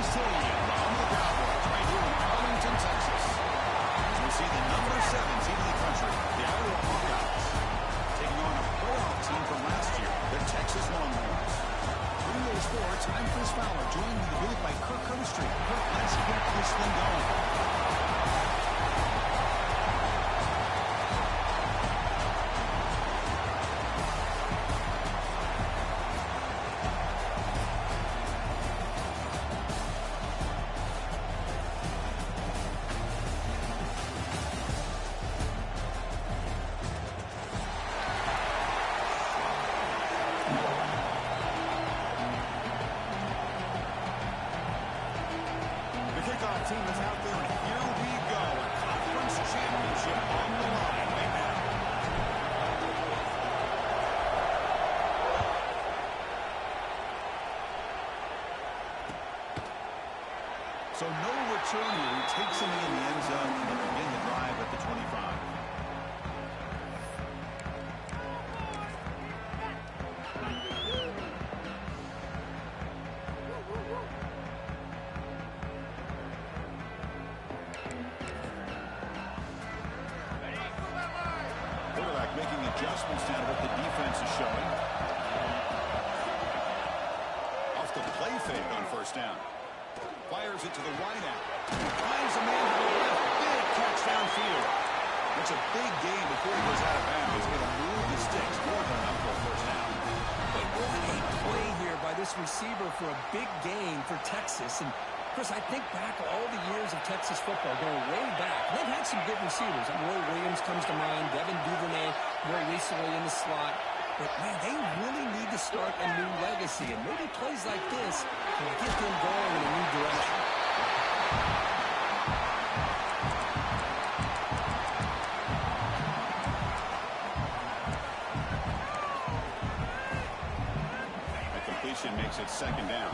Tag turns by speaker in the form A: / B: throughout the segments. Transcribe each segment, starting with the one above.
A: Stadium, the home of the Cowboys, right here in Arlington, Texas. As we see the number 7 team in the country, the Iowa Hawkeyes, taking on a playoff team from last year, the Texas Longhorns. Radio Sports, I'm Chris Fowler, joined in the booth by Kirk Herbstreit. Kirk, let's get this thing going. Team is out there, and here we go. A conference championship on the line right now. So no return here. He takes him in the end zone, and they begin the drive at the 25. Making adjustments down to what the defense is showing. Off the play fake on first down. Fires it to the wide out. Finds a man to the left. Big catch downfield. It's a big gain before he goes out of bounds. He's going to move the sticks more than enough for a first down.
B: But what a play here by this receiver for a big gain for Texas. And Chris, I think back all the years of Texas football, going way back. They've had some good receivers. Roy Williams comes to mind, Devin Duvernay more recently in the slot. But, man, they really need to start a new legacy. And maybe plays like this can get them going in a new direction.
A: The completion makes it second down.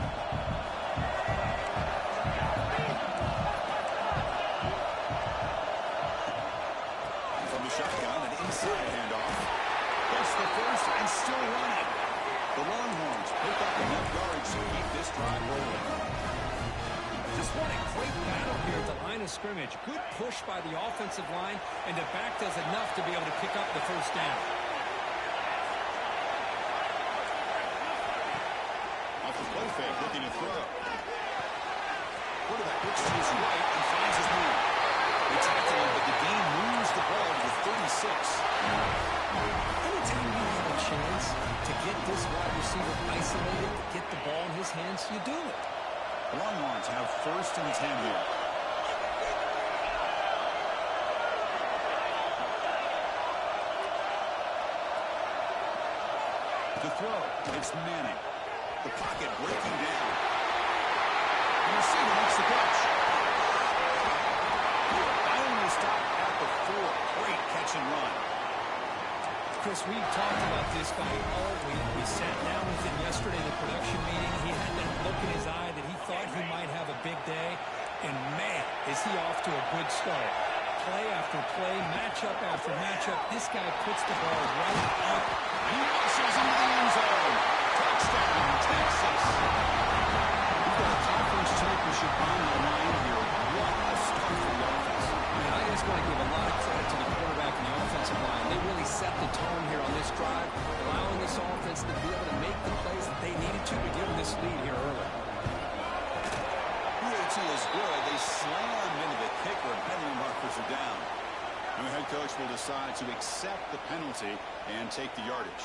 A: Shotgun, an inside handoff. Gets the first and still running. The Longhorns pick up enough yards to keep this drive rolling.
B: Just what a great battle here at the line of scrimmage. Good push by the offensive line, and the back does enough to be able to pick up the first down.
A: Off the play fake, looking to throw. Quarterback looks to his right and finds his man. They tackle him, but the game moves the ball to the 36.
B: Anytime you have a chance to get this wide receiver isolated, get the ball in his hands, you do it.
A: The Longhorns have first and 10 here. The throw, it's Manning. The pocket breaking down. And the receiver makes the catch. Stop at the 4. Great catch and run.
B: Chris, we've talked about this guy all week. We sat down with him yesterday in the production meeting. He had that look in his eye that he thought he might have a big day. And, man, is he off to a good start. Play after play, matchup after matchup. This guy puts the ball right up.
A: He rushes into the end zone. Touchdown, Texas. We've got a conference championship on the line here. What a start for the offense.
B: I just want to give a lot of credit to the quarterback and the offensive line. They really set the tone here on this drive, allowing this offense to be able to make the plays that they needed to give them this lead here early.
A: PAT is good. They slam into the kicker, and penalty markers are down. And the head coach will decide to accept the penalty and take the yardage.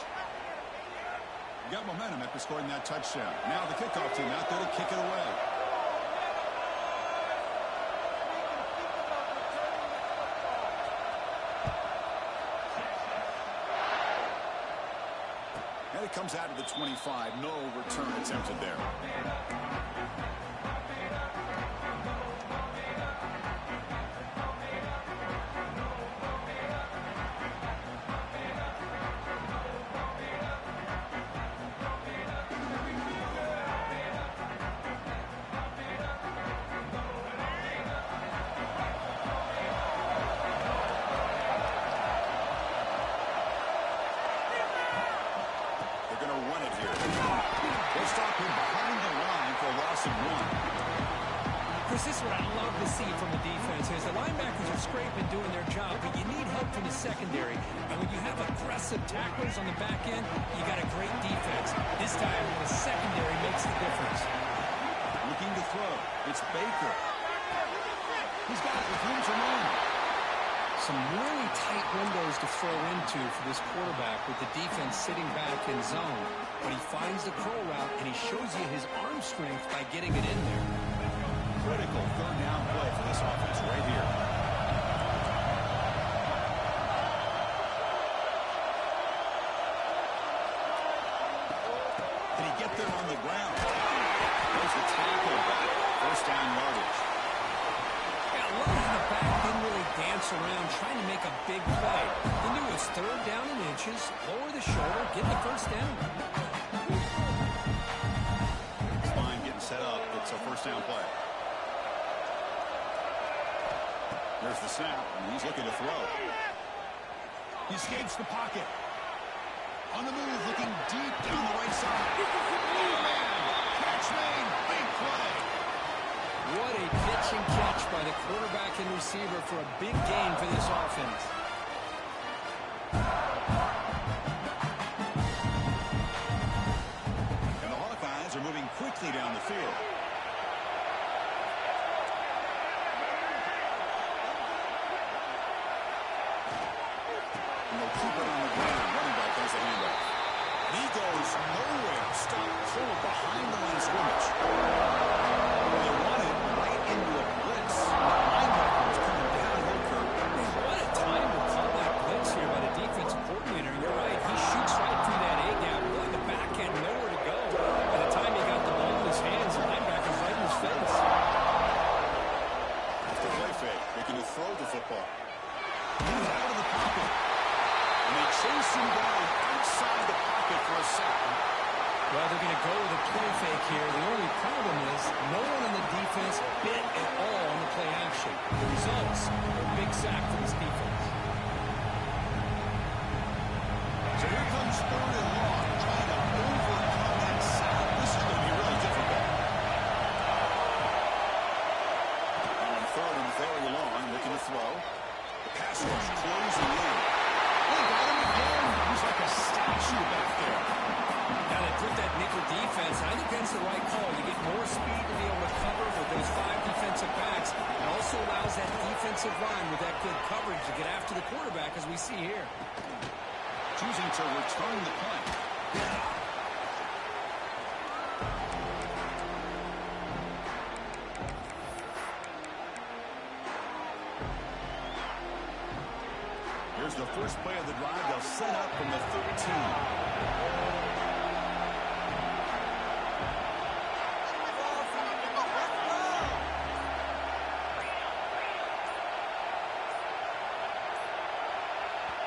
A: We got momentum after scoring that touchdown. Now the kickoff team out there to kick it away. And it comes out of the 25. No return attempted there. They're going to run it here. They'll stop him behind the line for a loss of 1.
B: Chris, this is what I love to see from the defense is the linebackers are scraping, doing their job, but you need help from the secondary. And when you have aggressive tacklers on the back end, you got a great defense. This time, the secondary makes the difference.
A: Looking to throw. It's Baker. He's got it with room to run.
B: Some really tight windows to throw into for this quarterback with the defense sitting back in zone. But he finds the curl route, and he shows you his arm strength by getting it in there.
A: Critical third down play for this offense right here. Can he get there on the ground? There's the tackle back. First down yardage.
B: Yeah, I love how the back didn't really dance around trying to make a big play. He knew it was third down in inches, lower the shoulder, get the first down.
A: Fine getting set up. It's a first down play. There's the snap, and he's looking to throw. He escapes the pocket. On the move, looking deep down the right side. Oh, man! Catch made. Big play.
B: What a pitch and catch by the quarterback and receiver for a big gain for this offense.
A: And the Hawkeyes are moving quickly down the field. And they'll keep it on the ground. Running back has the handoff. He goes nowhere. Stop pull behind the line of scrimmage. They run it right into a blitz. The linebacker's coming downhill curve.
B: What a time to call that blitz here by the defensive coordinator. You're right. He shoots right through that A-gap. Really, the back had nowhere to go. By the time he got the ball in his hands, the linebacker's right in his face.
A: After play fake, making a throw the football. Moves out of the pocket. And they chase him down outside the pocket for a sack.
B: Well, they're going to go with a play fake here. The only problem is no one on the defense bit at all on the play action. The results are a big sack for this defense.
A: So here comes third and long, trying to overcome that sack. This is going to be really difficult. On third and very long, looking to throw. The pass rush closing in. They got him again. He's like a statue back there.
B: Now they put that nickel defense, and I think that's the right call. You get more speed to be able to cover with those 5 defensive backs. It also allows that defensive line with that good coverage to get after the quarterback, as we see here.
A: Choosing to return the punt. Here's the first play of the drive. They'll set up from the 13.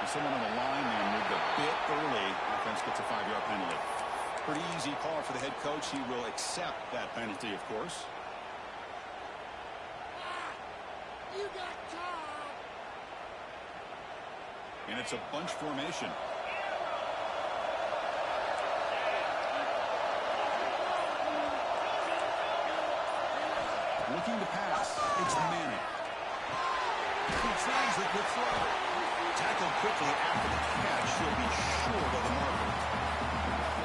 A: Someone on the line and moved a bit early. Offense gets a 5-yard penalty. Pretty easy call for the head coach. He will accept that penalty, of course.
C: You got time.
A: And it's a bunch formation. Looking to pass. It's Manning. He tries it with throw. Tackled quickly after the catch. He'll be short of the marker.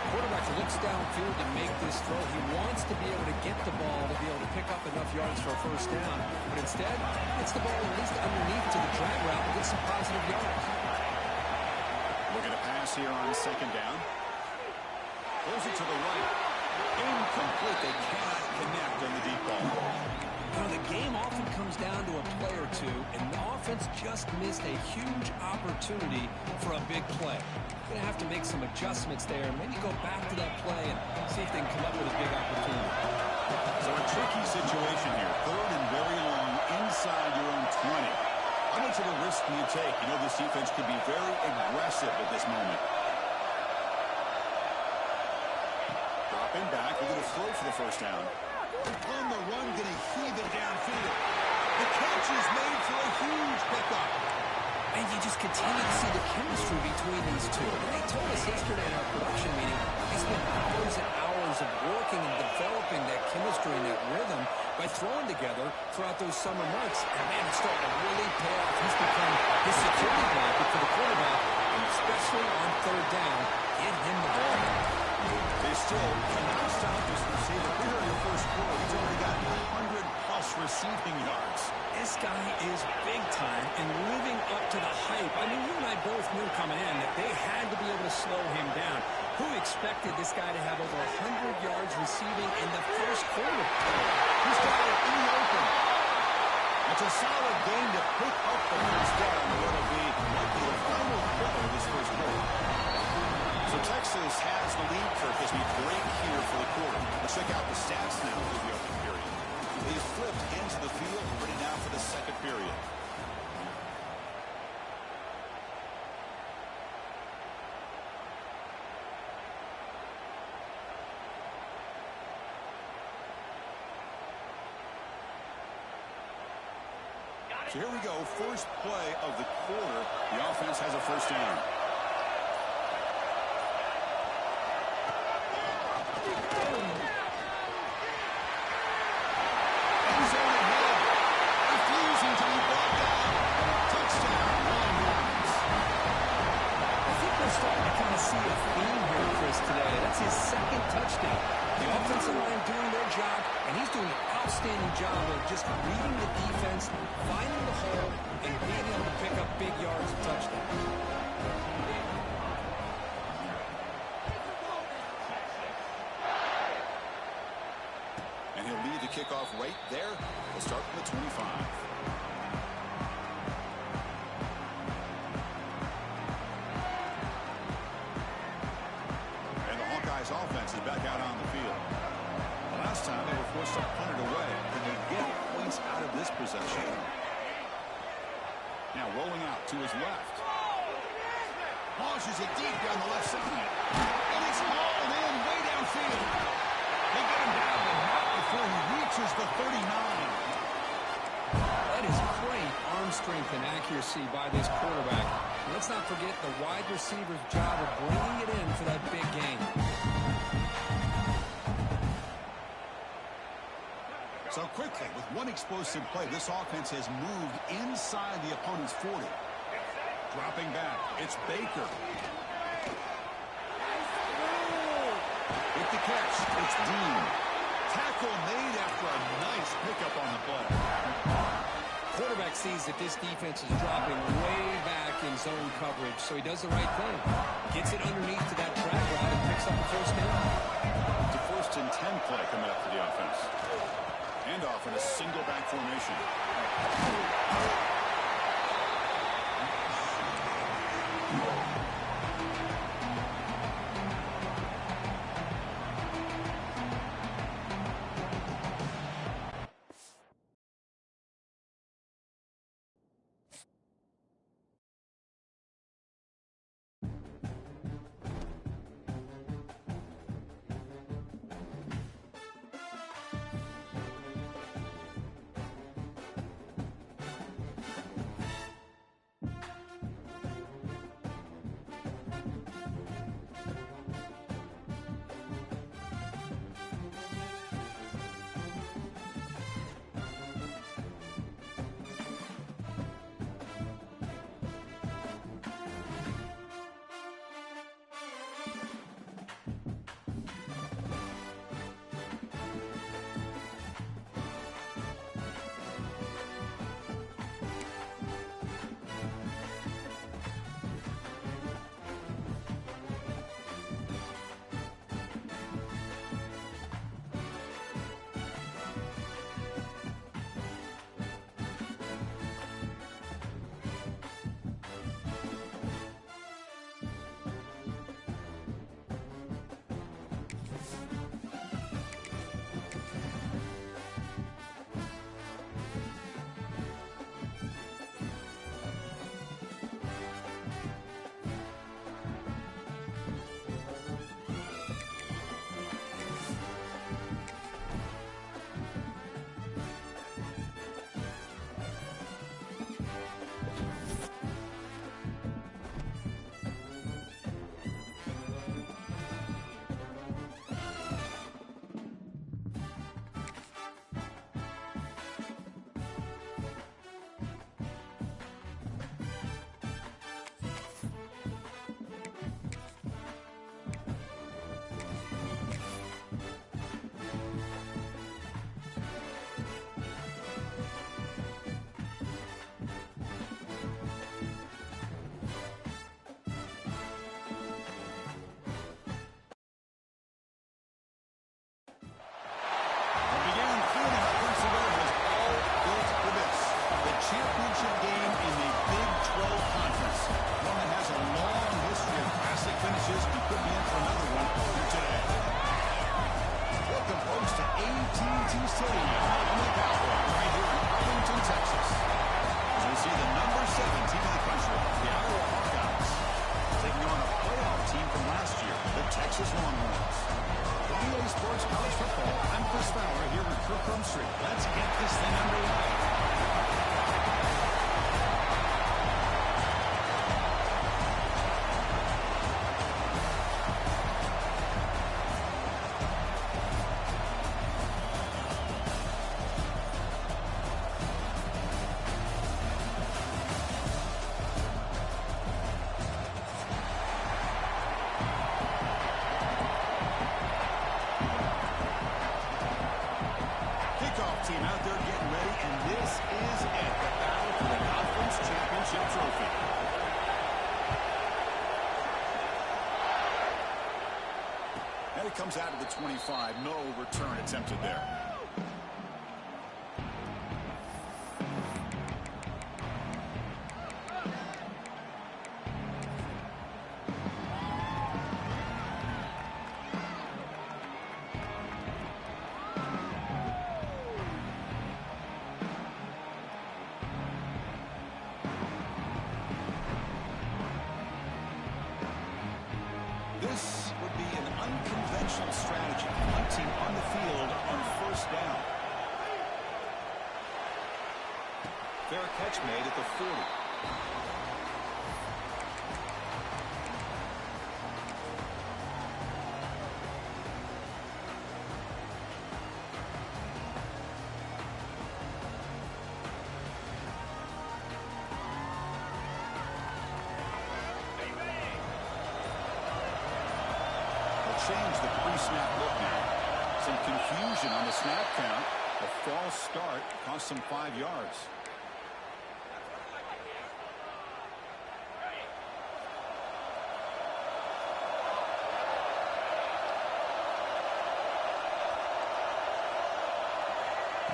B: Quarterback looks downfield to make this throw. He wants to be able to get the ball to be able to pick up enough yards for a first down. But instead, gets the ball at least underneath to the drag route and get some positive yards.
A: Looking to pass here on second down. Throws it to the right. Incomplete. They cannot connect on the deep ball.
B: You know, the game often comes down to a play or two, and the offense just missed a huge opportunity for a big play. Going to have to make some adjustments there, maybe go back to that play and see if they can come up with a big opportunity.
A: So a tricky situation here. Third and very long inside your own 20. How much of a risk do you take? You know this defense could be very aggressive at this moment. Dropping back. We're going to throw for the first down. On the run, going to heave it downfield. The catch is made for a huge pickup.
B: And you just continue to see the chemistry between these two. And they told us yesterday in our production meeting, they spent hours and hours years of working and developing that chemistry and that rhythm by throwing together throughout those summer months. And, man, it's starting to really pay off. He's become the security blanket for the quarterback, and especially on third down, get him the ball.
A: They still cannot stop this receiver. Here in the first quarter, he's already got 100-plus receiving yards.
B: This guy is big time and living up to the hype. I mean, you and I both knew coming in that they had to be able to slow him down. Who expected this guy to have over 100 yards receiving in the first quarter?
A: He's got it in the open. It's a solid game to pick up the first down in what will be likely the final play of this first quarter. So Texas has the lead, Kirk, as we break here for the quarter. Let's check out the stats now for the opening period. They've flipped into the field, ready now for the second period. So here we go, first play of the quarter. The offense has a first down.
B: His second touchdown. The offensive line doing their job, and he's doing an outstanding job of just reading the defense, finding the hole, and being able to pick up big yards and touchdowns.
A: And he'll lead the kickoff right there. We'll start from the 25. Offense is back out on the field. The last time they were forced to punt it away. Can they get points out of this possession? Now rolling out to his left. Launches it deep down the left side. And it's hauled in way downfield. They get him down, but not before he reaches the 39.
B: That is great arm strength and accuracy by this quarterback. Let's not forget the wide receiver's job of bringing it in for that big game.
A: So quickly, with one explosive play, this offense has moved inside the opponent's 40. Dropping back, it's Baker. With the catch, it's Dean. Tackle made after a nice pickup on the play.
B: Quarterback sees that this defense is dropping way back in zone coverage, so he does the right thing. Gets it underneath to that track route and picks up the first down.
A: It's a 1st and 10 play coming up for the offense. Handoff in a single back formation. finishes, he could be in for another one here today. Welcome, folks, to AT&T Stadium on the Cowboys right here in Arlington, Texas. As we see the number 7 team in the country, the Iowa Hawkeyes, taking on a playoff team from last year, the Texas Longhorns. For EA Sports College Football, I'm Chris Fowler here with Kirk Crumstreet. Let's get this thing underway. Team out there getting ready, and this is it, the battle for the conference championship trophy. And it comes out of the 25. No return attempted there. This would be an unconventional strategy, hunting on the field on first down. Fair catch made at the 40. Change the pre-snap look now. Some confusion on the snap count. A false start cost them 5 yards.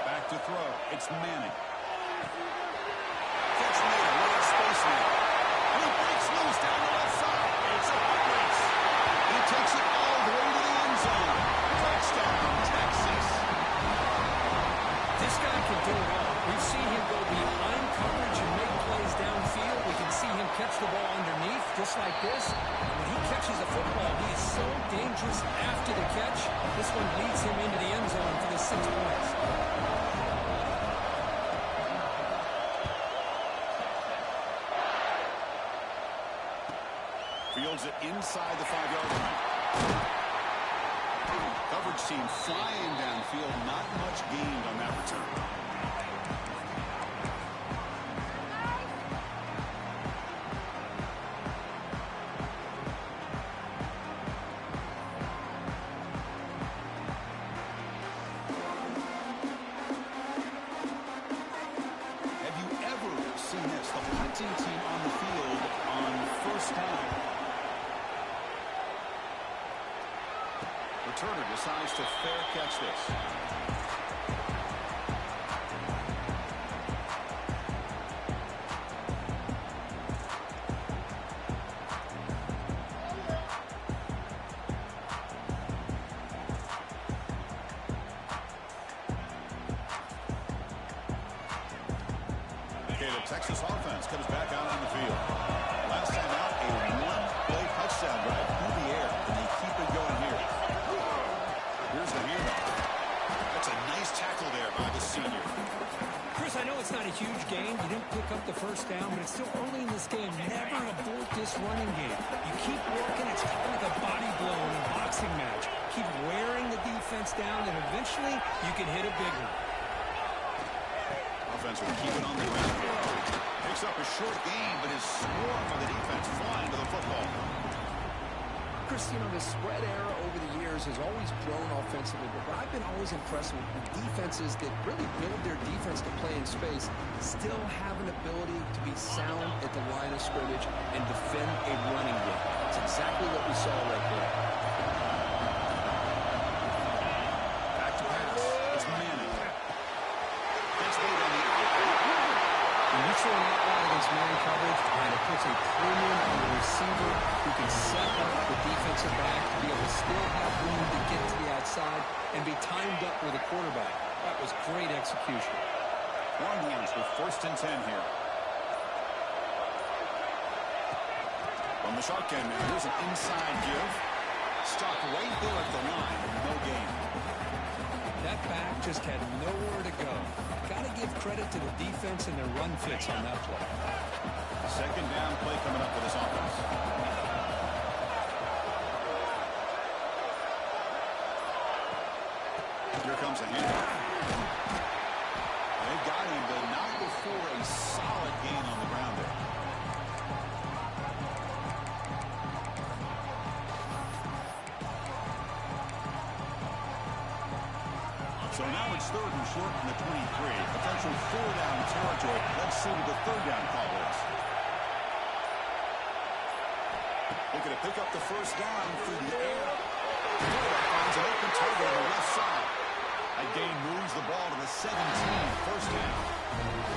A: Back to throw. It's Manning. Catch made. A little space now. And he breaks loose down the left side. It's a foot race. He takes it all the way to the end zone. Touchdown, Texas.
B: This guy can do it all. We've seen him go behind coverage and make plays downfield. We can see him catch the ball underneath, just like this. When he catches the football, he is so dangerous after the catch. This one leads him into the end zone for the 6 points.
A: Fields it inside the 5-yard line. Coverage team flying downfield. Not much gained on that return. Have you ever seen this? The punting team on the field on first down. Returner decides to fair catch this. Okay, the Texas offense comes back out on the field. Last time out, a one-play touchdown drive through the air, and they keep it going here. Here's the handoff. That's a nice tackle there by the senior.
B: Chris, I know it's not a huge game. You didn't pick up the first down, but it's still early in this game. Never abort this running game. You keep working. It's kind of like a body blow in a boxing match. Keep wearing the defense down, and eventually you can hit a big one.
A: Offense will keep it on the ground. Picks up a short gain, but is swarmed by the defense flying to the football.
B: Chris, you know, the spread era over the years has always grown offensively, but I've been always impressed with the defenses that really build their defense to play in space, still have an ability to be sound at the line of scrimmage and defend a running game. It's exactly what we saw right there.
A: Back to pass. It's Manning. That's made on the
B: When you throw an outline against man coverage, and it puts a premium on the receiver who can set up the defensive back to be able to still have room to get to the outside and be timed up with a quarterback. That was great execution.
A: Longhorns with 1st and 10 here. From the shotgun now, here's an inside give. Stopped right there at the line, no gain.
B: That back just had nowhere to go. Got to give credit to the defense and their run fits on that play.
A: 2nd down play coming up for this offense. Here comes a handoff. They got him, but not before a solid gain on the ground there. So now it's 3rd and short from the 23. Potential 4-down territory. Let's see what the 3rd down call is. Looking to pick up the 1st down through the air. Quarterback finds an open target on the left side. A gain moves the ball to the 17. 1st down.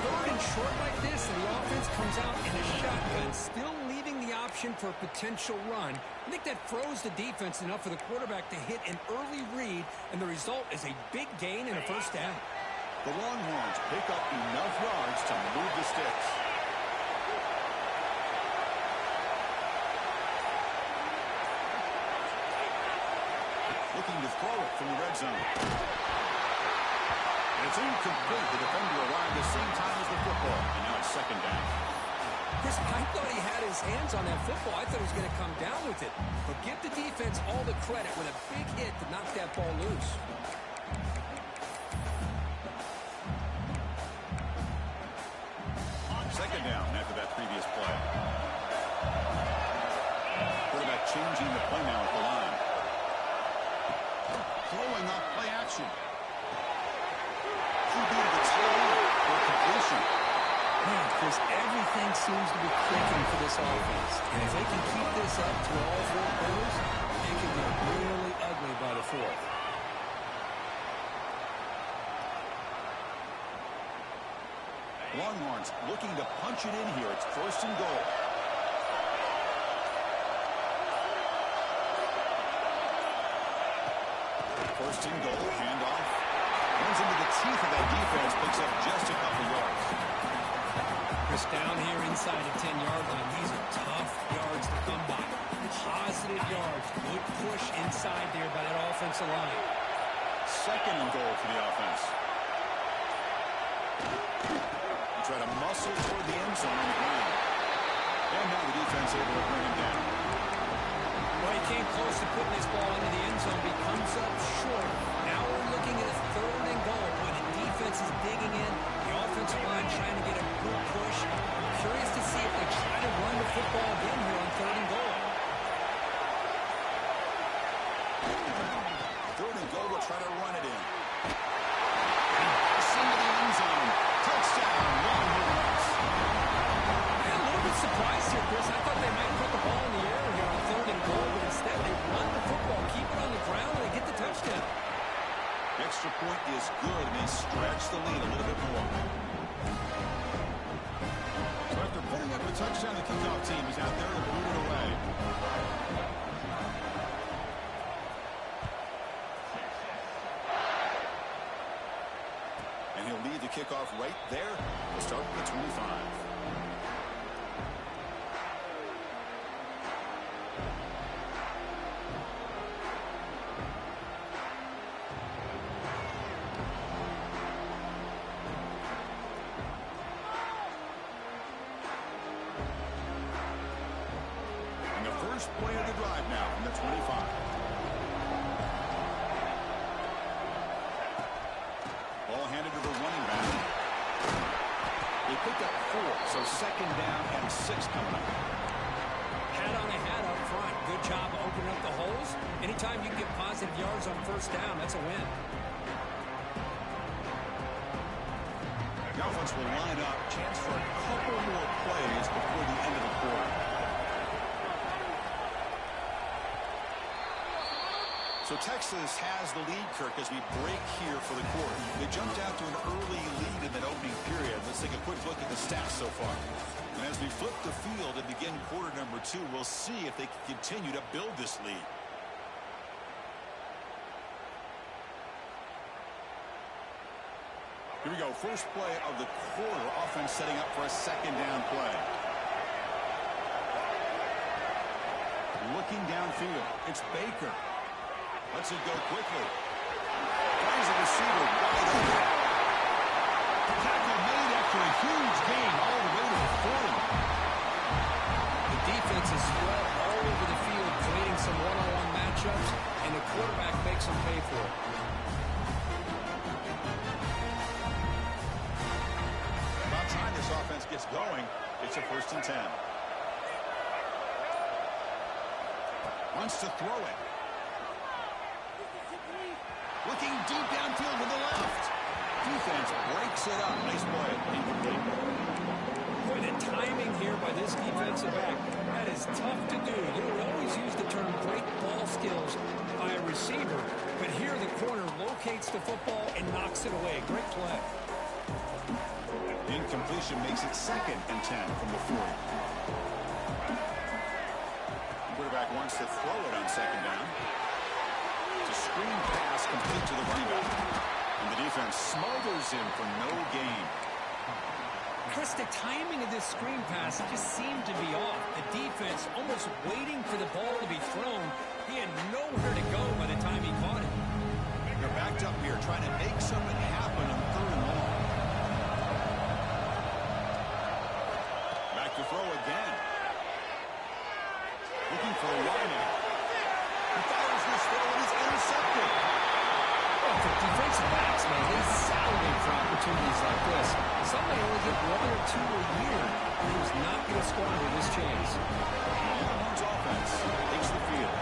B: 3rd and short like this, and the offense comes out in a shotgun, still leaving the option for a potential run. I think that froze the defense enough for the quarterback to hit an early read, and the result is a big gain and a 1st down.
A: The Longhorns pick up enough yards to move the sticks. Looking to throw it from the red zone. It's incomplete. The defender arrived the same time as the football. And now it's 2nd down.
B: Chris, I thought he had his hands on that football. I thought he was going to come down with it. But give the defense all the credit with a big hit to knock that ball loose.
A: Second down after that previous play. Quarterback changing the play now at the line. Throwing off play action. QB to the tail for completion.
B: Man, Chris, everything seems to be clicking for this offense. And if they can keep this up to all 4 quarters, it can get really ugly by the 4th.
A: Longhorns looking to punch it in here. It's 1st and goal. First and goal, handoff. Runs into the teeth of that defense, picks up just a couple yards.
B: Chris, down here inside the 10-yard line, these are tough yards to come by. Positive yards. Good push inside there by that offensive line.
A: 2nd and goal for the offense. Try to muscle toward the end zone on the ground. And now the defense able to bring him down.
B: Well, he came close to putting this ball into the end zone, but he comes up short. Now we're looking at a 3rd and goal. Boy, the defense is digging in. The offensive line trying to get a good push. I'm curious to see if they try to run the football again here on 3rd and goal.
A: 3rd and goal, will try to run it in. Into the end zone. Touchdown, Longhorns.
B: Yeah, a little bit surprised here, Chris. I thought they might put the ball in the air here on 3rd and goal, but instead they run the football, keep it on the ground, and they get the touchdown.
A: The extra point is good, and they stretch the lead a little bit more. So after putting up a touchdown, the kickoff team is out there to boot it away. And he'll lead the kickoff right there. We'll start with the 25. And the first play of the drive now from the 25. Ball handed to the running back. They picked up 4, so 2nd down and 6 coming up.
B: Hat on a hat up front. Good job opening up the holes. Anytime you can get positive yards on 1st down, that's a win.
A: The offense will line up. Chance for a couple more plays before the end of the quarter. So Texas has the lead, Kirk, as we break here for the quarter. They jumped out to an early lead in that opening period. Let's take a quick look at the stats so far. And as we flip the field and begin quarter number 2, we'll see if they can continue to build this lead. Here we go. First play of the quarter. Offense setting up for a second down play. Looking downfield. It's Baker. Lets it go quickly. Finds the receiver wide open. Tackle made after a huge gain all the way to the 40.
B: The defense is spread all over the field, creating some one-on-one matchups, and the quarterback makes them pay for it.
A: About time this offense gets going. It's a 1st and 10. Wants to throw it. Looking deep downfield to the left. Defense breaks it up. Nice play. Incomplete.
B: Boy, the timing here by this defensive back, that is tough to do. You would always use the term great ball skills by a receiver, but here the corner locates the football and knocks it away. Great play.
A: Incompletion makes it 2nd and 10 from the 40. Quarterback wants to throw it on 2nd down. Screen pass complete to the running back. And the defense smothers him for no gain.
B: Chris, the timing of this screen pass just seemed to be off. The defense almost waiting for the ball to be thrown. He had nowhere to go by the time he caught it.
A: They're backed up here trying to make something happen on 3rd and long. Back to throw again. Looking for a wideout. He fires this throw and is intercepted.
B: Well, for defensive backs, man, they salivate for opportunities like this. Somebody only get 1 or 2 a year. He was not going to squander this chance.
A: Longhorns offense takes the field.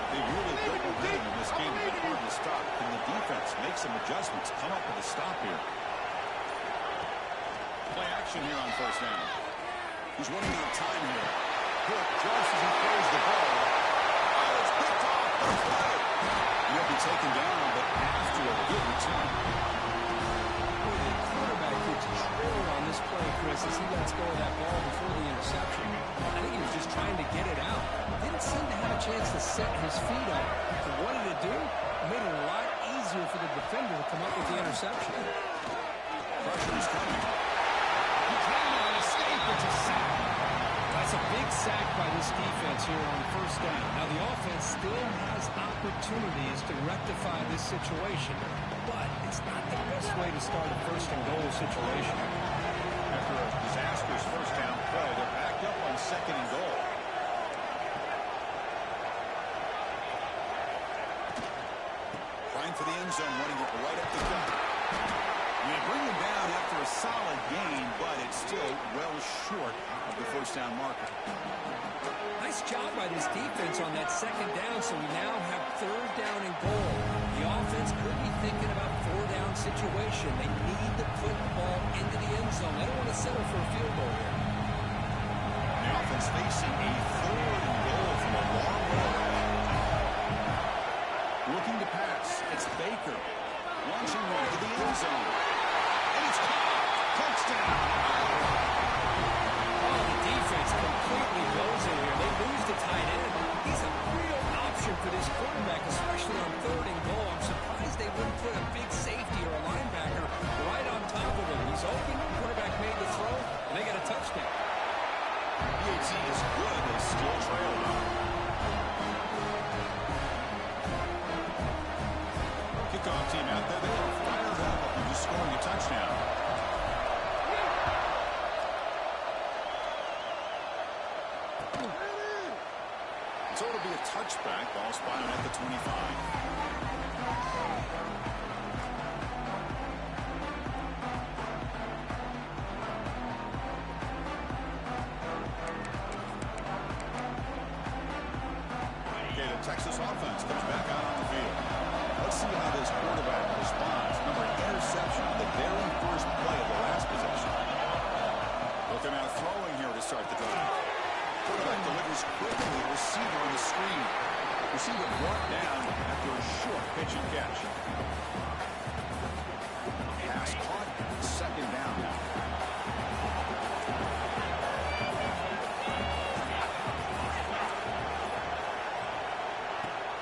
A: They really built momentum in this game. It's been hard to stop. Can the defense make some adjustments? Come up with a stop here. Play action here on 1st down. He's running out of time here. Cook drops as he throws the ball. He'll be taken down, but after a good return.
B: Well, the quarterback gets drilled on this play, Chris, as he lets go of that ball before the interception. I think he was just trying to get it out. Didn't seem to have a chance to set his feet up. But what did it do? It made it a lot easier for the defender to come up with the interception.
A: Pressure is coming. He cannot escape. It's a sack.
B: That's a big sack by this defense here on 1st down. Now, the offense still has opportunities to rectify this situation, but it's not the best way to start a 1st and goal situation.
A: After a disastrous 1st down play, they're backed up on 2nd and goal. Trying for the end zone, running it right up the gut. They bring them down after a solid gain, but it's still well short of the 1st down marker.
B: Nice job by this defense on that 2nd down, so we now have 3rd down and goal. The offense could be thinking about 4-down situation. They need to put the ball into the end zone. They don't want to settle for a field goal here.
A: The offense facing a 3rd and goal from a long way. Looking to pass. It's Baker. Launching one to the end zone. And it's caught. Touchdown.
B: Oh, the defense completely goes in here. They lose the tight end. He's a real option for this quarterback, especially on 3rd and goal. I'm surprised they wouldn't put a big safety or a linebacker right on top of him. He's open. Quarterback made the throw, and they got a touchdown.
A: BAT is good. They still trail now. Kickoff team out there. They are fired up after just scoring a touchdown. So it'll be a touchback. Ball spotted at the 25. Okay, the Texas offense comes back out on the field. Let's see how this quarterback responds. Number interception on the very first play of the last possession. Looking out throwing here to start the drive. Quarterback delivers quickly. Receiver on the screen. Receiver brought down after a short pitch and catch. Pass caught. Second down now.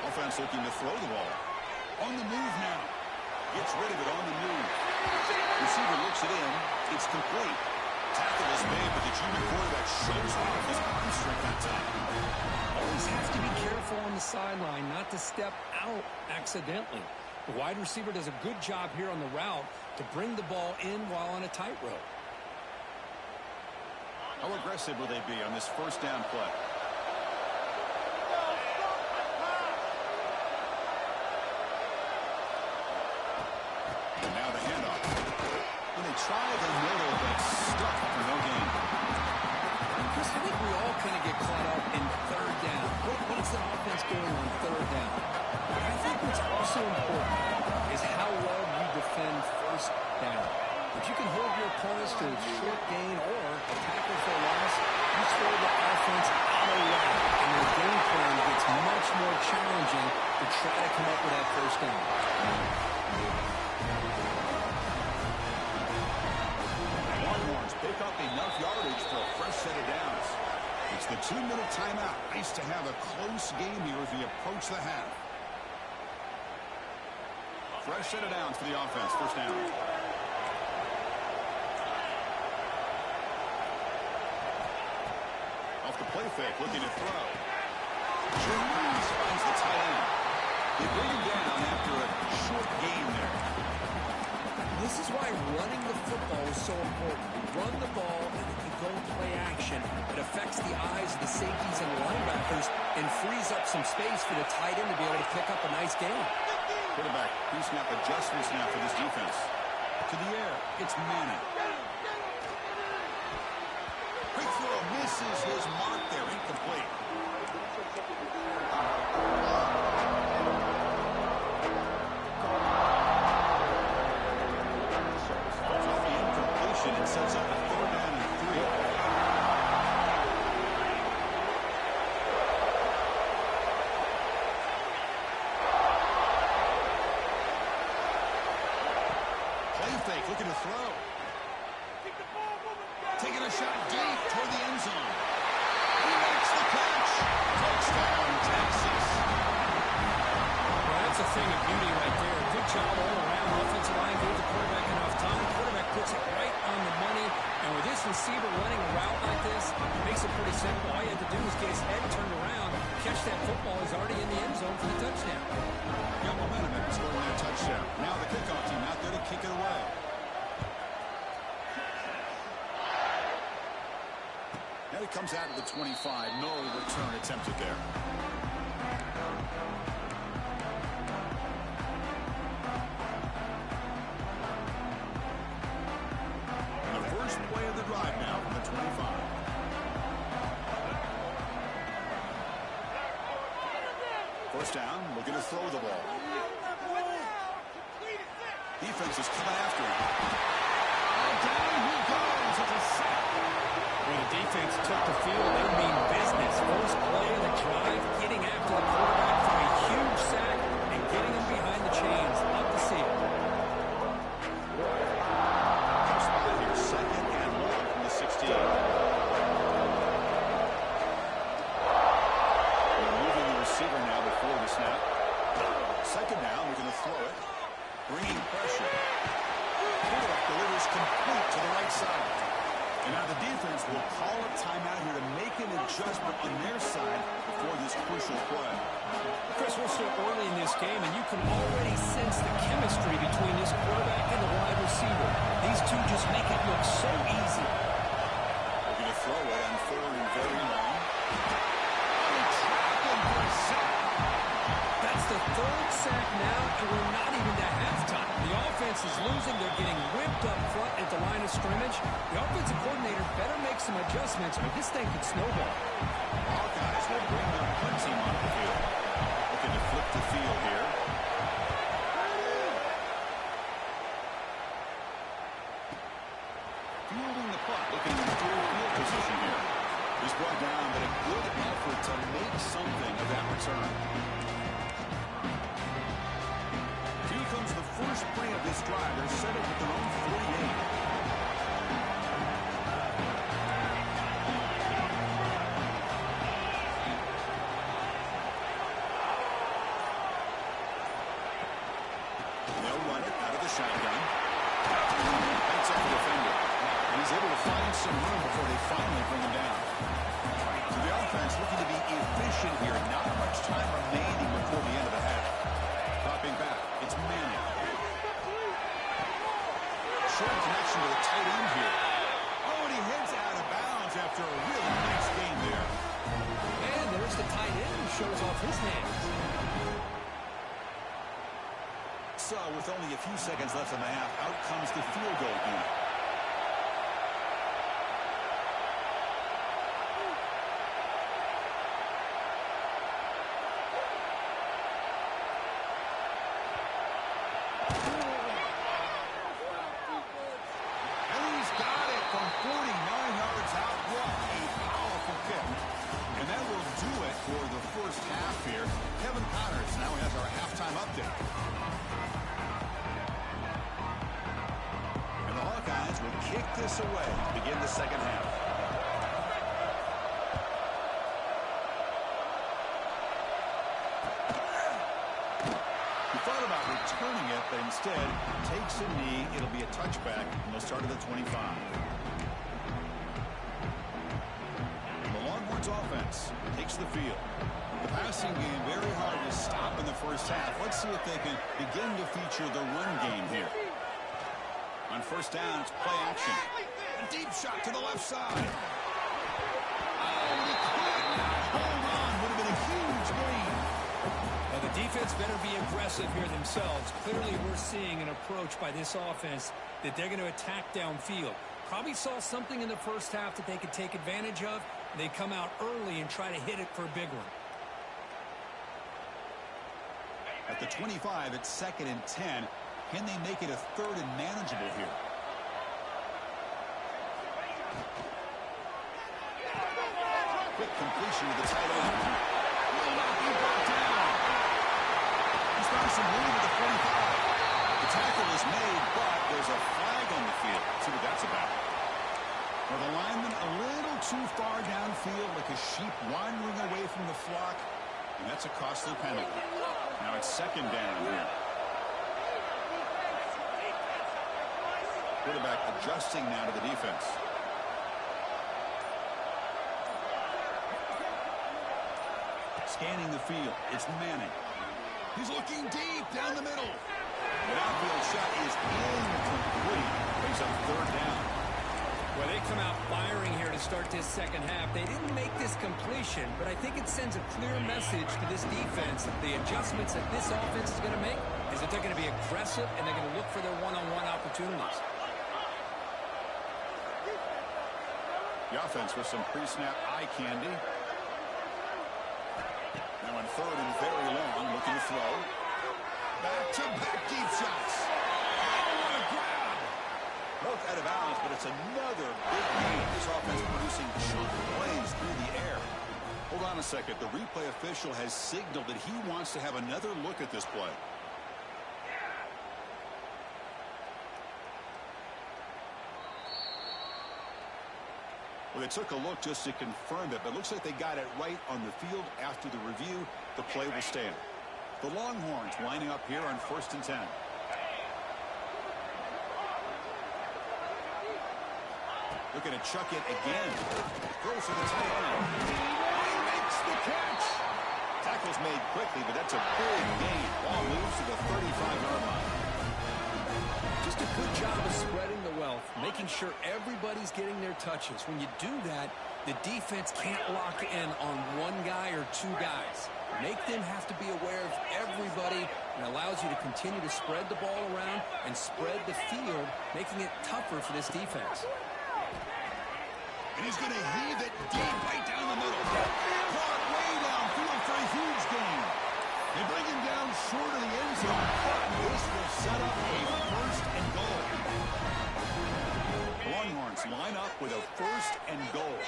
A: Offense looking to throw the ball. On the move now. Gets rid of it on the move. Receiver looks it in. It's complete. Tackle is made, but the junior quarterback shows off his arm strength that time.
B: Always have to be careful on the sideline not to step out accidentally. The wide receiver does a good job here on the route to bring the ball in while on a tightrope.
A: How aggressive will they be on this first down play? And now the handoff. When they try the middle, but stuck for no gain.
B: Chris, I think we all kind of get caught up in third down. What is the offense doing on third down? But I think what's also important is how well you defend first down. If you can hold your opponents to a short gain or a tackle for a loss, you throw the offense out of whack, and their game plan gets much more challenging to try to come up with that first down.
A: Longhorns pick up enough yardage for a fresh set of downs. It's the 2-minute timeout. Nice to have a close game here as we approach the half. Fresh set of downs for the offense. First down. Off the play fake, looking to throw. Jim Reeves finds the tight end. They bring him down after a short gain there.
B: This is why running the football is so important. Run the ball, and if you go play action, it affects the eyes of the safeties and linebackers and frees up some space for the tight end to be able to pick up a nice gain.
A: Quarterback pre-snap adjustments now for this defense. To the air, it's Manning. Quick throw misses his mark there, incomplete. Off the incompletion, it sets up a 3rd down and 3. Play fake, looking to throw. Taking a shot deep toward the end zone. He makes the catch. Touchdown, Texas.
B: Well, that's a thing of beauty right there. Good job all around. Offensive line gave the quarterback enough time. Quarterback puts it right on the money. And with this receiver running a route like this, it makes it pretty simple. All you have to do is get his head turned around, catch that football. He's already in the end zone for the touchdown.
A: Got momentum after scoring that touchdown. Now the kickoff team out there to kick it away. Now he comes out of the 25. No return attempted there. And the first play of the drive now from the 25. First down, looking to throw the ball. Defense is coming after him. Down he goes. It's a sack.
B: When the defense took the field, they mean business. First play of the drive, getting after the quarterback for a huge sack and getting him behind the chains. Love to see it.
A: Spot here, 2nd and long from the 16. Moving the receiver now before the snap. 2nd down, we're going to throw it. Bringing pressure. Quarterback delivers complete to the right side. And now the defense will call a timeout here to make an adjustment on their side before this crucial play.
B: Chris, we're still early in this game, and you can already sense the chemistry between this quarterback and the wide receiver. These two just make it look so easy.
A: Looking to throw it on 3rd and very long. And tracking for a sack.
B: That's the 3rd sack now, and we're not even to halftime. The offense is losing. They're getting whipped up front at the line of scrimmage. The offensive coordinator better make some adjustments, or this thing could snowball.
A: Hawkeyes will bring their punt team on the field. Looking to flip the field here. Fielding the punt, looking in third field position here. He's brought down, but a good effort to make something of that return. this drive. They're set up with their own 48. They'll run it out of the shotgun. That's up the defender. And he's able to find some room before they finally bring him down. So the offense looking to be efficient here. Not much time remaining before the end of the half. Dropping back. It's Manning. Short connection to the tight end here. Oh, and he heads out of bounds after a really nice game there.
B: And there's the tight end who shows off his hands.
A: So, with only a few seconds left in the half, out comes the field goal unit. And he's got it from 49 yards out. What a powerful kick. And that will do it for the first half here. Kevin Connors now has our halftime update. Hawkeyes will kick this away to begin the second half. He thought about returning it, but instead takes a knee. It'll be a touchback, and they'll start at the 25. The Longhorns offense takes the field. The passing game very hard to stop in the first half. Let's see if they can begin to feature the run game here. On first down, it's play action. A deep shot to the left side. Oh, he could not hold on. Would have been a huge gain.
B: Well, the defense better be aggressive here themselves. Clearly, we're seeing an approach by this offense that they're going to attack downfield. Probably saw something in the first half that they could take advantage of. They come out early and try to hit it for a big one.
A: At the 25, it's 2nd and 10. Can they make it a 3rd and manageable here? Quick completion to the tight end. Will not be brought down. He's found some room at the 45. The tackle is made, but there's a flag on the field. Let's see what that's about. Well, the lineman a little too far downfield, like a sheep wandering away from the flock, and that's a costly penalty. Now it's 2nd down here. Quarterback adjusting now to the defense. Scanning the field. It's Manning. He's looking deep down the middle. The outfield shot is incomplete. Brings up 3rd down.
B: Well, they come out firing here to start this second half. They didn't make this completion, but I think it sends a clear message to this defense. The adjustments that this offense is going to make is that they're going to be aggressive and they're going to look for their one-on-one opportunities.
A: The offense with some pre-snap eye candy. Now on 3rd and very long, looking to throw. Back-to-back deep shots. Oh, what a grab! Both out of bounds, but it's another big game. This offense producing chunk plays through the air. Hold on a second. The replay official has signaled that he wants to have another look at this play. Well, they took a look just to confirm it, but it looks like they got it right on the field. After the review, the play will stand. The Longhorns lining up here on 1st and 10. Looking to chuck it again. Throws to the tight end. He makes the catch. Tackle's made quickly, but that's a big gain. Ball moves to the 35-yard line.
B: Just a good job of spreading the wealth, making sure everybody's getting their touches. When you do that, the defense can't lock in on one guy or two guys. Make them have to be aware of everybody, and allows you to continue to spread the ball around and spread the field, making it tougher for this defense.
A: And he's going to heave it deep right down the middle. Caught way downfield for a huge gain. They bring him down short of the end zone, but this will set up a 1st and goal. The Longhorns line up with a 1st and goal.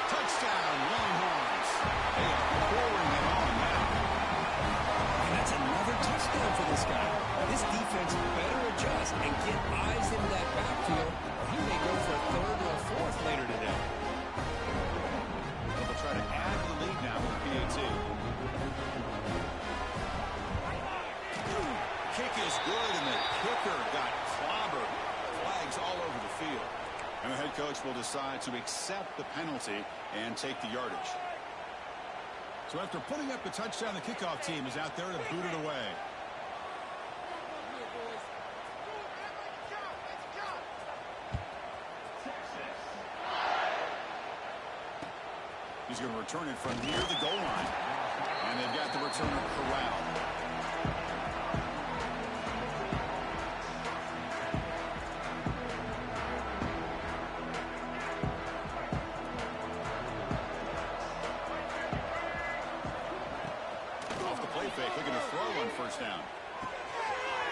A: Touchdown.
B: get eyes into that backfield, or he may go for a third or a fourth later today.
A: They'll try to add to the lead now with PAT. Kick is good, and the kicker got clobbered. Flags all over the field. And the head coach will decide to accept the penalty and take the yardage. So after putting up the touchdown, the kickoff team is out there to boot it away. He's going to return it from near the goal line. And they've got the returner corralled. Off the play fake, looking to throw on first down.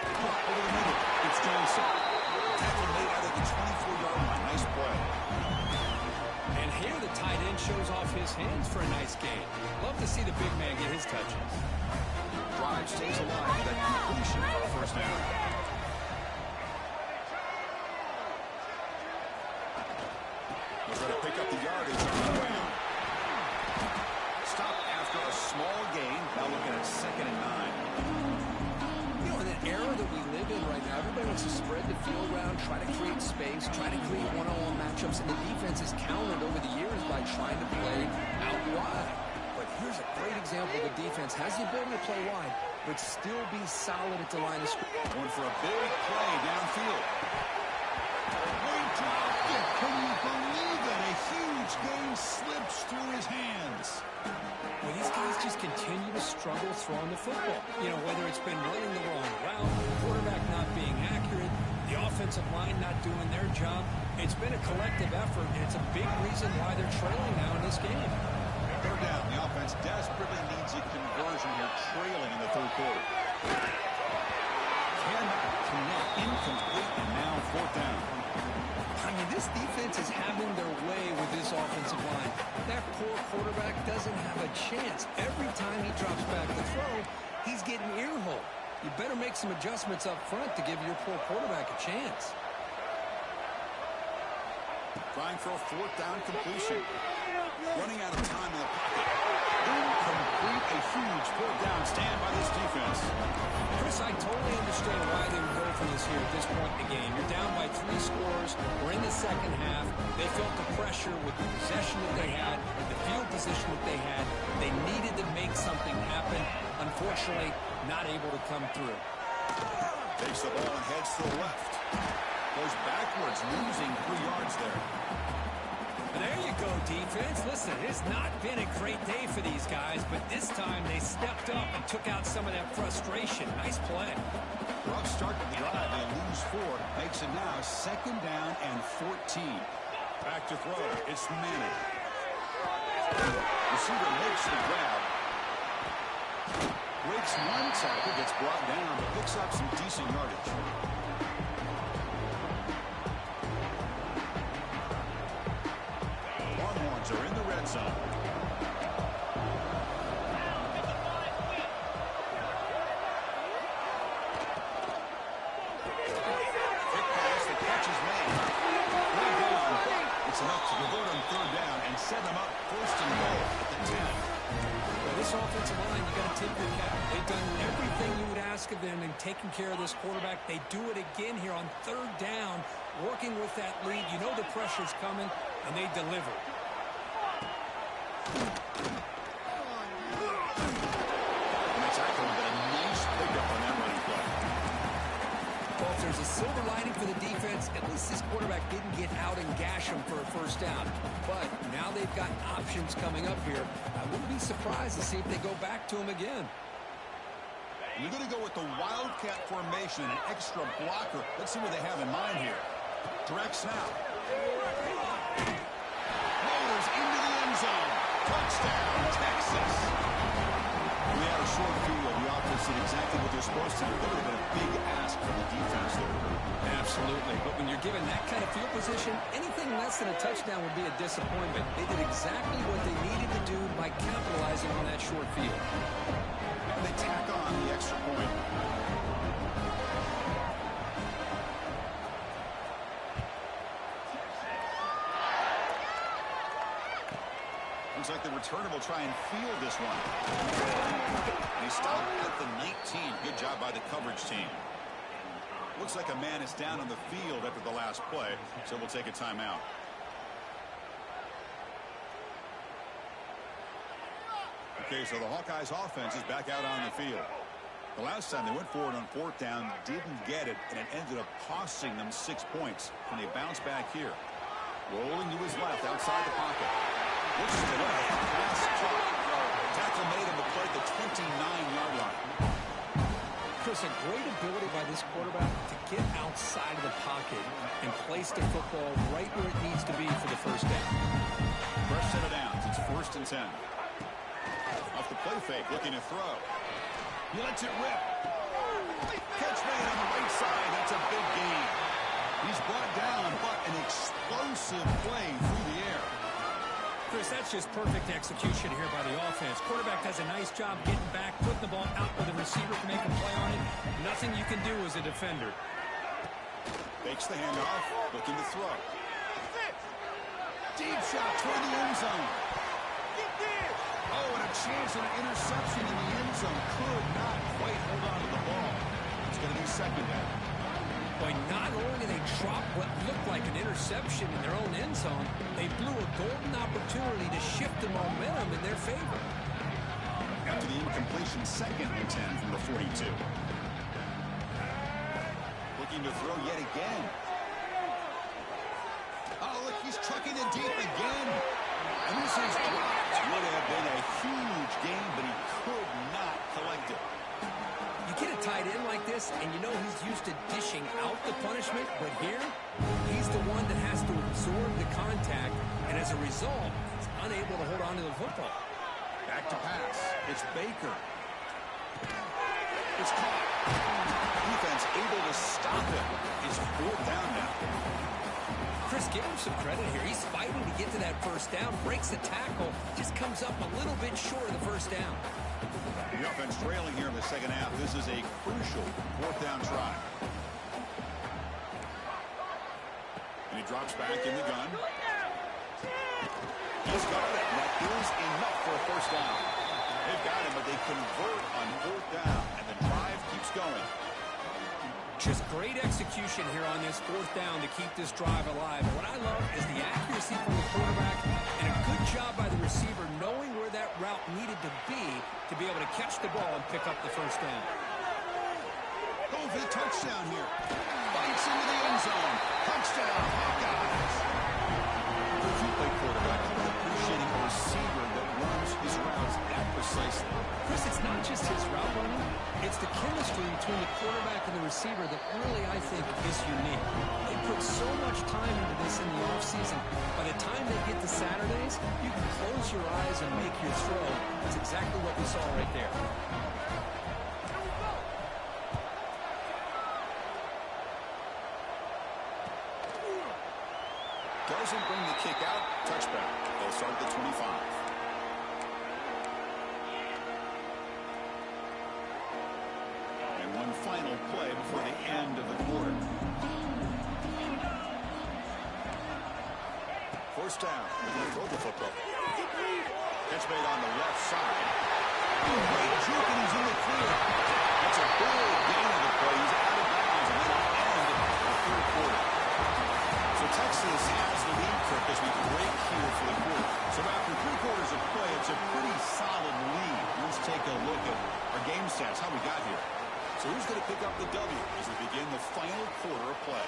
A: Over the middle, it's Johnson. Tackle made out of the 24-yard line. Nice play.
B: And here the tight end shows off his hands for a nice gain. Love to see the big man get his touches.
A: Drive stays alive with that completion for a first down. He's going to pick up the yardage on the way out. Stop after a small gain. Now looking at 2nd and 9.
B: You know, in an era that we live in right now, everybody wants to spread the field around, try to create space, try to create one-on-one matchups, and the defense has countered over the years by trying to play out wide. But here's a great example. The defense has the ability to play wide, but still be solid at the line of scrimmage.
A: Going for a big play downfield. He dropped it. Can you believe it? A huge gain slips through his hands.
B: Well, these guys just continue to struggle throwing the football. You know, whether it's been running the wrong route, quarterback not being accurate, the offensive line not doing their job. It's been a collective effort, and it's a big reason why they're trailing now in this game.
A: Third down. The offense desperately needs a conversion here, trailing in the third quarter. Cannot connect, incomplete, and now fourth down.
B: I mean, this defense is having their way with this offensive line. That poor quarterback doesn't have a chance. Every time he drops back to throw, he's getting earholed. You better make some adjustments up front to give your poor quarterback a chance.
A: Trying for a fourth down completion. Running out of time in the pocket. Incomplete, a huge fourth down stand by this defense.
B: Chris, I totally understand why they would go for this here at this point in the game. You're down by 3 scores. We're in the second half. They felt the pressure with the possession that they had, with the field position that they had. They needed to make something happen. Unfortunately, not able to come through.
A: Takes the ball and heads to the left. Goes backwards, losing 3 yards there.
B: There you go, defense. Listen, it's not been a great day for these guys, but this time they stepped up and took out some of that frustration. Nice play.
A: Rough start to the drive. They lose 4. Makes it now 2nd down and 14. Back to throw. It's Manning. Receiver makes the grab. Breaks one tackle, gets brought down, but picks up some decent yardage. Longhorns are in the red zone. Quick pass, the catch is made. Way down, but it's enough to convert on 3rd down and set them up 1st and goal at the 10.
B: Well, this offensive line, you got to tip your cap. They've done everything you would ask of them in taking care of this quarterback. They do it again here on 3rd down, working with that lead. You know the pressure's coming, and they deliver.
A: And the tackle got a nice pickup on that running play.
B: Well, if there's a silver lining for the defense, at least this quarterback didn't get out and gash him for a 1st down. But now they've got options coming up here. I wouldn't be surprised to see if they go back to him again.
A: You're going to go with the Wildcat formation, an extra blocker. Let's see what they have in mind here. Direct snap. Loaders into the end zone. Touchdown, Texas. When they had a short field, the offense did exactly what they're supposed to do. That would have been a big ask from the defense there.
B: Absolutely. But when you're given that kind of field position, anything less than a touchdown would be a disappointment. They did exactly what they needed to do by capitalizing on that short field.
A: And they tack on the extra point. Looks like the returner will try and field this one. And he stopped at the 19. Good job by the coverage team. Looks like a man is down on the field after the last play, so we'll take a timeout. Okay, so the Hawkeyes offense is back out on the field. The last time they went forward on fourth down, didn't get it, and it ended up costing them 6 points. Can they bounce back here? Rolling to his left outside the pocket. Looks to the left. Pass caught. Tackle made him to play at the 29-yard line.
B: Chris, a great ability by this quarterback to get outside of the pocket and place the football right where it needs to be for the first down.
A: Fresh set of downs. It's 1st and 10. Off the play fake, looking to throw. He lets it rip. Catch made on the right side. That's a big gain. He's brought down, but an explosive play through the air.
B: Chris, that's just perfect execution here by the offense. Quarterback does a nice job getting back, putting the ball out where the receiver can make a play on it. Nothing you can do as a defender.
A: Fakes the handoff, looking to throw. Deep shot toward the end zone. Oh, and a chance at an interception in the end zone. Could not quite hold on to the ball. It's going to be second down.
B: Boy, not only did they drop what looked like an interception in their own end zone, they blew a golden opportunity to shift the momentum in their favor.
A: After the incompletion, 2nd and 10 from the 42. Looking to throw yet again. Oh, look, he's trucking it deep again. And this is dropped. Would have been a huge game, but he could not collect it.
B: You get a tight end like this, and you know he's used to dishing out the punishment, but here, he's the one that has to absorb the contact, and as a result, he's unable to hold on to the football.
A: Back to pass. It's Baker. It's caught. Defense able to stop him. It's 4th down now.
B: Chris, give him some credit here. He's fighting to get to that first down, breaks the tackle, just comes up a little bit short of the first down.
A: The offense trailing here in the second half. This is a crucial 4th down try. And he drops back in the gun. He's got it. That is enough for a first down. They've got him, but they convert on 4th down, and the drive keeps going.
B: Just great execution here on this 4th down to keep this drive alive. And what I love is the accuracy from the quarterback and a good job by the receiver knowing where that route needed to be able to catch the ball and pick up the first down.
A: Going for the touchdown here. Bites into the end zone. Touchdown, Hawkeyes. If you play quarterback, I'm appreciating a receiver that runs his routes that precisely.
B: Chris, it's not just his route running. It's the chemistry between the quarterback and the receiver that really, I think, is unique. They put so much time into this in the offseason. By the time they get to Saturdays, you can close your eyes and make your throw. That's exactly what we saw right there.
A: Doesn't bring the kick out. Touchback. They'll start at the 25. One final play before the end of the quarter. 1st down. They're going to throw the football. Catch made on the left side. Oh, great juke, and he's in the clear. That's a big gain of the play. He's out of bounds, and that'll end the 3rd quarter. So Texas has the lead, Kirk, as we break here for the quarter. So after 3 quarters of play, it's a pretty solid lead. Let's take a look at our game stats, how we got here. So who's going to pick up the W as we begin the final quarter of play?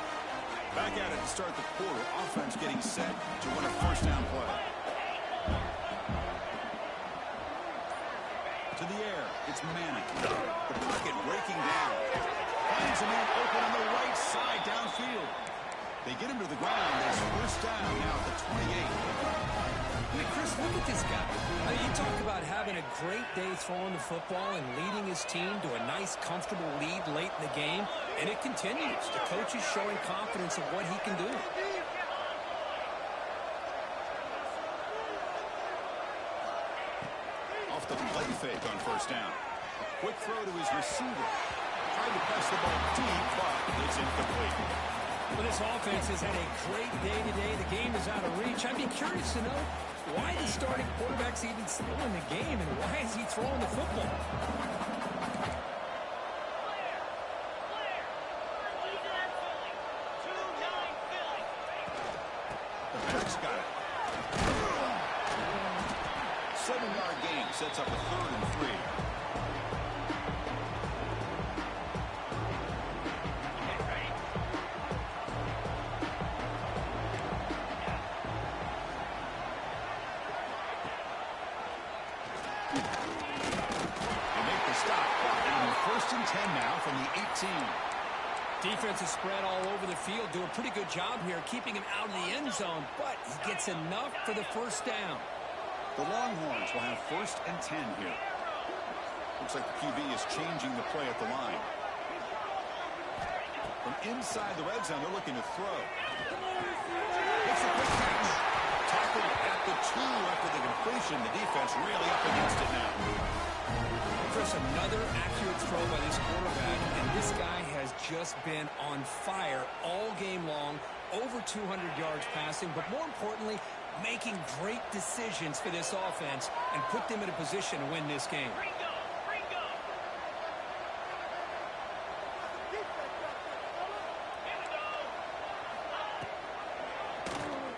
A: Back at it to start the quarter. Offense getting set to run a 1st down play. To the air. It's Manning. The pocket breaking down. Finds a man open on the right side downfield. They get him to the ground. It's 1st down now at the 28.
B: I mean, Chris, look at this guy. I mean, you talk about having a great day throwing the football and leading his team to a nice, comfortable lead late in the game, and it continues. The coach is showing confidence of what he can do.
A: Off the play fake on 1st down. Quick throw to his receiver. Tried to press the ball deep, but it's incomplete.
B: Well, this offense has had a great day today. The game is out of reach. I'd be curious to know why the starting quarterback's even still in the game, and why is he throwing the football?
A: The back's got it. 7-yard gain sets up a 3rd and 3. Now from the 18.
B: Defense is spread all over the field. Do a pretty good job here keeping him out of the end zone, but he gets enough for the first down.
A: The Longhorns will have 1st and 10 here. Looks like the QB is changing the play at the line. From inside the red zone, they're looking to throw. It's a quick catch. Tackled at the 2 after the completion. The defense really up against it now.
B: Chris, another accurate throw by this quarterback, and this guy has just been on fire all game long, over 200 yards passing, but more importantly, making great decisions for this offense and put them in a position to win this game.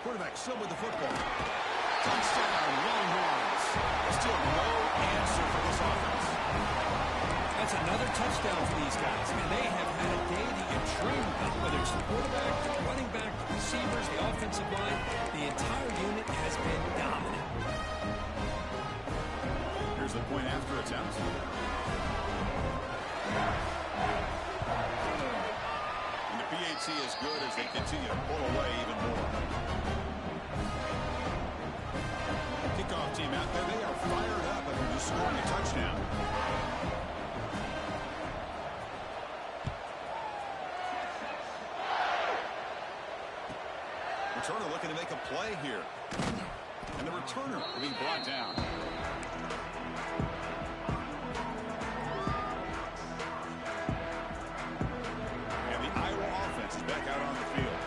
A: Quarterback still with the football. Touchdown, Longhorns. Still no answer for this offense.
B: That's another touchdown for these guys. Man, they have had a day that you dream about, whether it's the quarterback, running back, receivers, the offensive line. The entire unit has been dominant.
A: Here's the point after attempt. And the PAT is good as they continue to pull away even more. Kickoff team out there. They are fired up after just scoring a touchdown. Returner looking to make a play here. And the returner will be brought down. And the Iowa offense is back out on the field.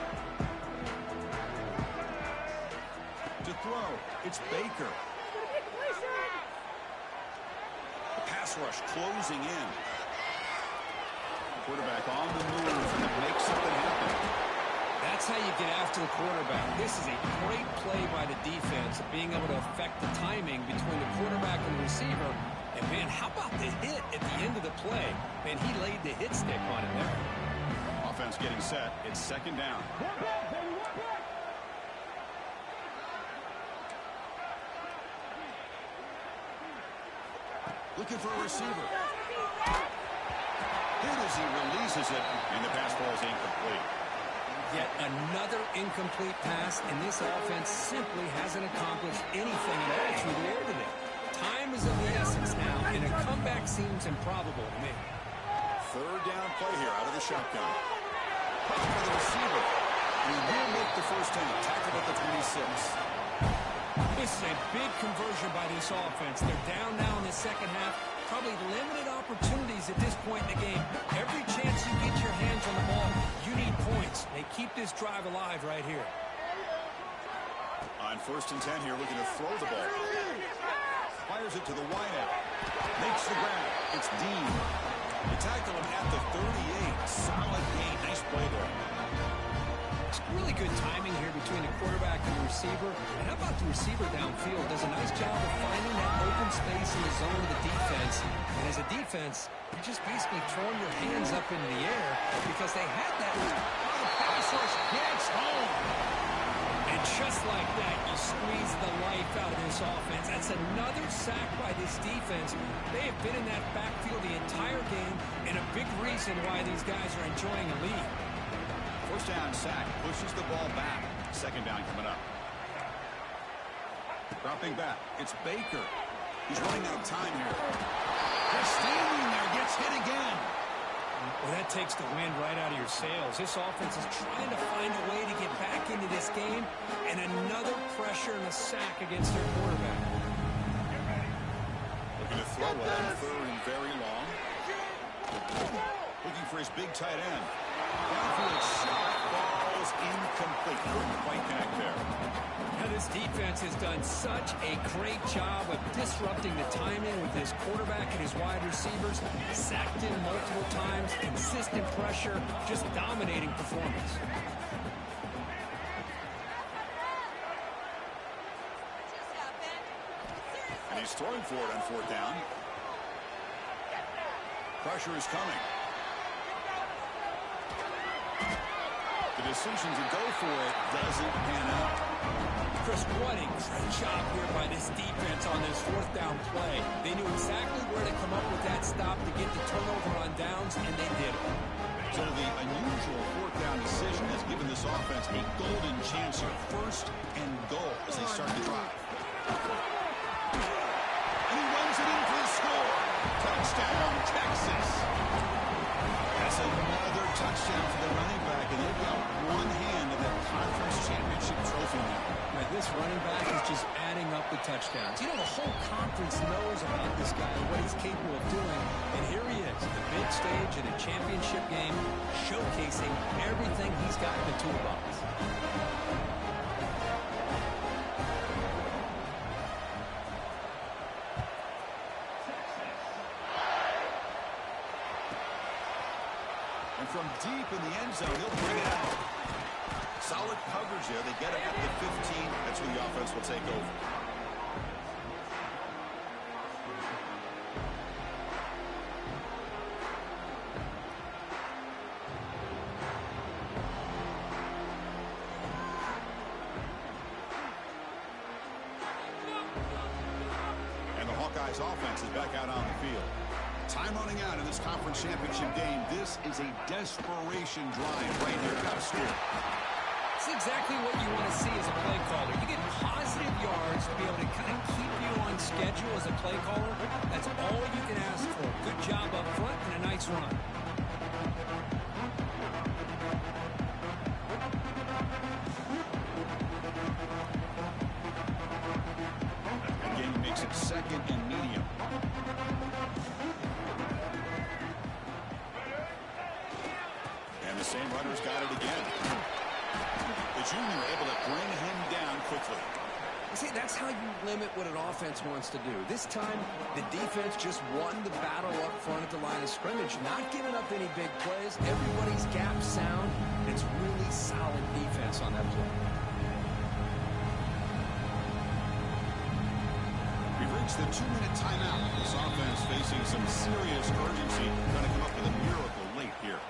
A: To throw, it's Baker. The pass rush closing in. Quarterback on the move and make something happen.
B: That's how you get after the quarterback. This is a great play by the defense of being able to affect the timing between the quarterback and the receiver. And, man, how about the hit at the end of the play? Man, he laid the hit stick on him there.
A: Offense getting set. It's 2nd down. Looking for a receiver. Hit as he releases it, and the pass ball is incomplete.
B: Yet another incomplete pass, and this offense simply hasn't accomplished anything at all through the air today. Time is of the essence now, and a comeback seems improbable to me.
A: 3rd down play here out of the shotgun. Pop for the receiver. He will make the first down. Tackled at the 26.
B: This is a big conversion by this offense. They're down now in the second half. Probably limited opportunities at this point in the game. Every chance you get your hands on the ball, you need points. They keep this drive alive right here.
A: On 1st and 10 here, looking to throw the ball. Fires it to the wideout. Makes the grab. It's Dean. They tackle him at the 38. Solid gain. Nice play there.
B: It's really good timing here between the quarterback and the receiver. And how about the receiver downfield? Does a nice job of finding that open space in the zone of the defense. And as a defense, you're just basically throwing your hands up into the air because they had that. The pass rush gets home. And just like that, you squeeze the life out of this offense. That's another sack by this defense. They have been in that backfield the entire game, and a big reason why these guys are enjoying a lead.
A: 1st down sack, pushes the ball back. 2nd down coming up. Dropping back, it's Baker. He's running out of time here. They're standing there, gets hit again.
B: Well, that takes the wind right out of your sails. This offense is trying to find a way to get back into this game, and another pressure and a sack against their quarterback.
A: Looking to throw on 3rd and very long. Looking for his big tight end. Downfield shot, ball is incomplete. Couldn't quite connect there.
B: Now, this This defense has done such a great job of disrupting the timing with his quarterback and his wide receivers. Sacked in multiple times, consistent pressure, just dominating performance.
A: And he's throwing for it on fourth down. Pressure is coming. The decision to go for it doesn't pan out.
B: Chris, what a great job here by this defense on this fourth down play. They knew exactly where to come up with that stop to get the turnover on downs, and they did it.
A: So the unusual fourth down decision has given this offense a golden chance here. First and goal as they start the drive. And he runs it in for the score. Touchdown, Texas. That's another touchdown for the running back, and they've got one hand of that conference championship trophy now.
B: Right, this running back is just adding up the touchdowns. You know, the whole conference knows about this guy and what he's capable of doing. And here he is, the big stage in a championship game, showcasing everything he's got in the toolbox.
A: And from deep in the end zone, he'll bring it out. Solid coverage there. They get it at the 15. That's where the offense will take over. And the Hawkeyes offense is back out on the field. Time running out in this conference championship game. This is a desperation drive right here. Got to score.
B: It's exactly what you want to see as a play caller. You get positive yards to be able to kind of keep you on schedule as a play caller. That's all you can ask for. Good job up front and a nice run.
A: Again, he makes it second and medium. And the same runner's got it again. The junior able to bring him down quickly.
B: See, that's how you limit what an offense wants to do. This time, the defense just won the battle up front at the line of scrimmage, not giving up any big plays. Everybody's gap sound. It's really solid defense on that play.
A: We've reached the 2-minute timeout. This offense facing some serious urgency. Trying to come up with a miracle late here.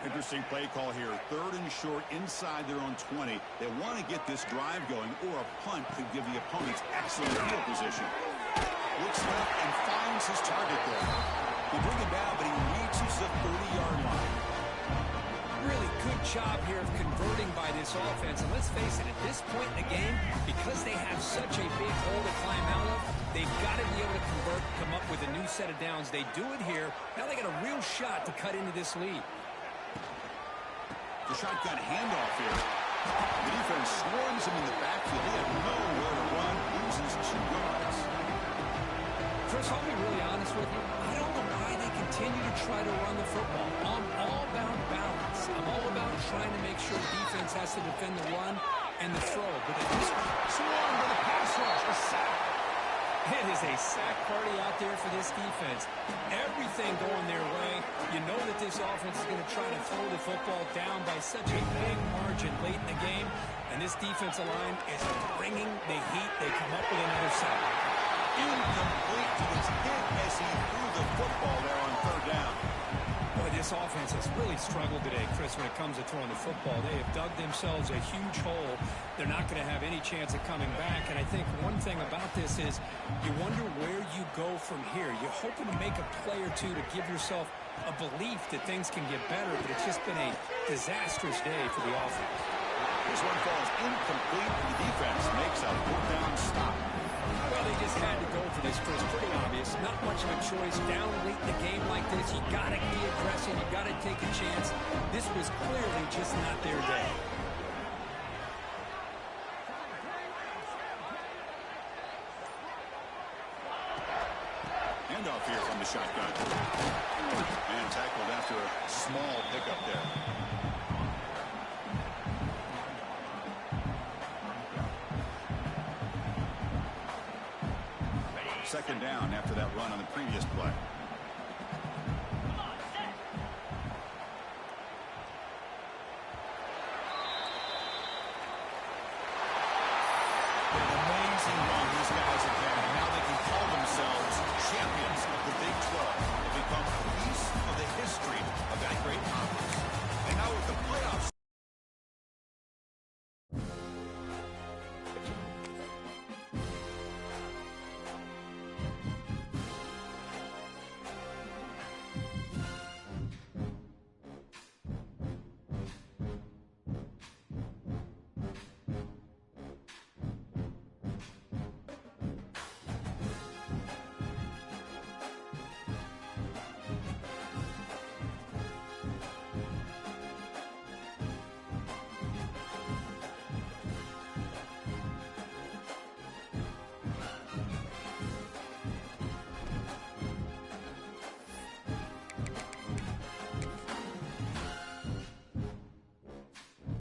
A: Interesting play call here. Third and short inside their own 20. They want to get this drive going, or a punt could give the opponents excellent field position. Looks left and finds his target there. They bring it down, but he reaches the 30-yard line.
B: Really good job here of converting by this offense. And let's face it, at this point in the game, because they have such a big hole to climb out of, they've got to be able to convert, come up with a new set of downs. They do it here. Now they got a real shot to cut into this lead.
A: The shotgun handoff here. The defense swarms him in the backfield. They have nowhere to run. Loses 2 yards.
B: Chris, I'll be really honest with you. I don't know why they continue to try to run the football. I'm all about balance. I'm all about trying to make sure the defense has to defend the run and the throw. But they just swarm to the pass rush. A sack. It is a sack party out there for this defense. Everything going their way. You know that this offense is going to try to throw the football down by such a big margin late in the game. And this defensive line is bringing the heat. They come up with another sack.
A: Incomplete. He was hit as he threw the football there on third down.
B: Boy, this offense has really struggled today, Chris, when it comes to throwing the football. They have dug themselves a huge hole. They're not going to have any chance of coming back. And I think one thing about this is you wonder where you go from here. You're hoping to make a play or two to give yourself a belief that things can get better, but it's just been a disastrous day for the offense.
A: This one falls incomplete, and the defense makes a fourth down stop.
B: Well, they just had to go for this, Chris. Pretty obvious. Not much of a choice. Down late in the game like this, you got to be aggressive. You got to take a chance. This was clearly just not their day.
A: Handoff here from the shotgun. And tackled after a small pickup there. Second down after that run on the previous play.